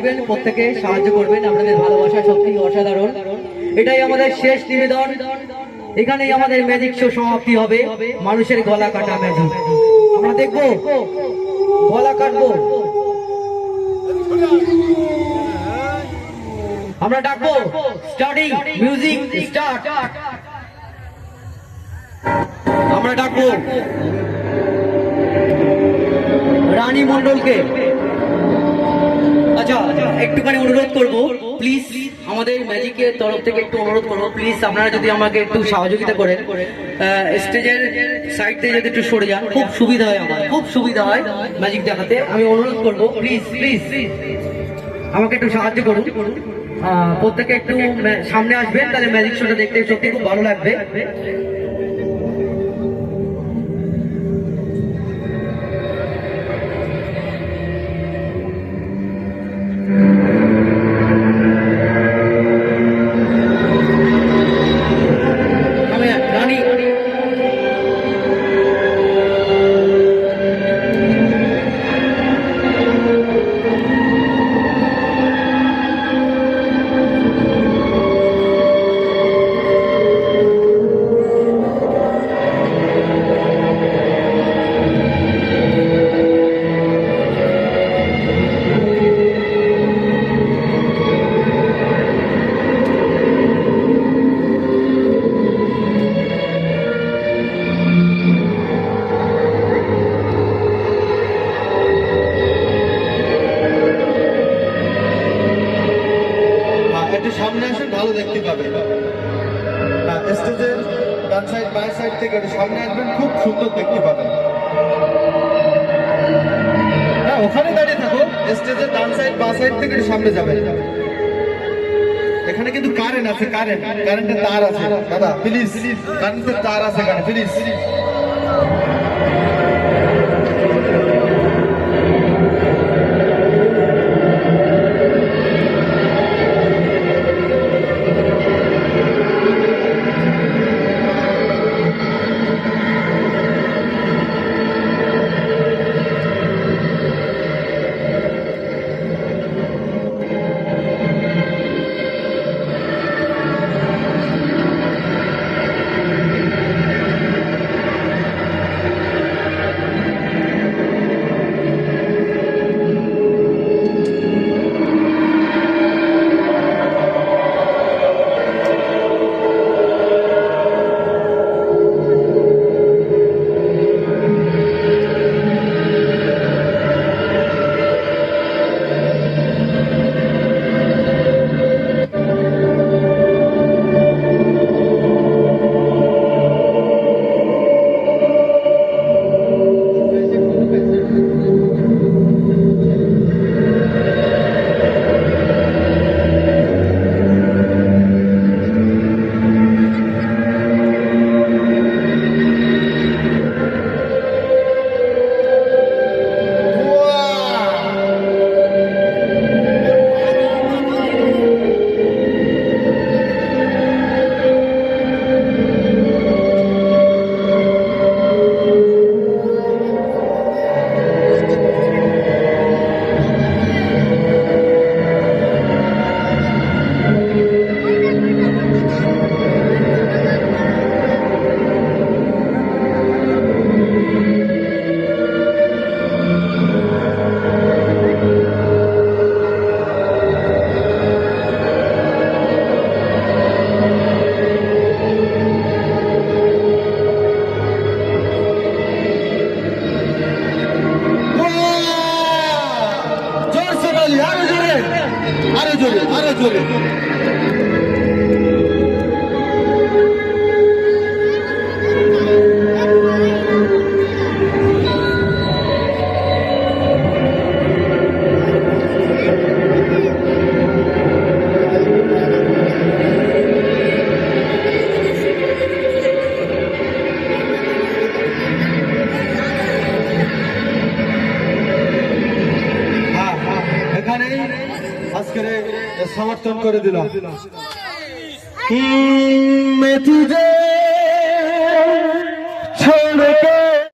করবেন, প্রত্যেকে সাহায্য করবেন। আপনাদের ভালোবাসা সত্যি অসাধারণ। এটাই আমাদের শেষ নিবেদন। এখানেই আমাদের ম্যাজিক শো সমাপ্তি হবে। মানুষের গলা কাটা ম্যাজিক আমরা দেখবো, গলা কাটবো। আমরা ডাকবো স্টার্টিং মিউজিক স্টার্ট। আমরা ডাকবো রানী মন্ডলকে। আচ্ছা, একটুখানি অনুরোধ করবো প্লিজ, আমাদের ম্যাজিকের তরফ থেকে একটু অনুরোধ করবো প্লিজ, আপনারা যদি আমাকে একটু সহযোগিতা করেন, স্টেজের সাইড থেকে যদি একটু সরে যান, খুব সুবিধা হয়, আমার খুব সুবিধা হয় ম্যাজিক দেখাতে। আমি অনুরোধ করবো প্লিজ প্লিজ আমাকে একটু সাহায্য করুন। প্রত্যেকে একটু সামনে আসবেন, তাহলে ম্যাজিক শোটা দেখতে সত্যি খুব ভালো লাগবে। সামনে আসেন, ভালো দেখতে পাবেন। স্টেজের ডান সাইড বাই সাইড থেকে সামনে আসবেন, খুব সুন্দর দেখতে পাবেন। হ্যাঁ, ওখানে দাঁড়িয়ে থাকো। স্টেজের ডান সাইড বা সাইড থেকে সামনে যাবেন। এখানে কিন্তু কারেন্ট আছে, কারেন্টের তার আছে দাদা, প্লিজ কারেন্টের তার আছে এখানে, প্লিজ। আরো জোরে। আজকে সমর্থন করে দিলাম। মেথি যে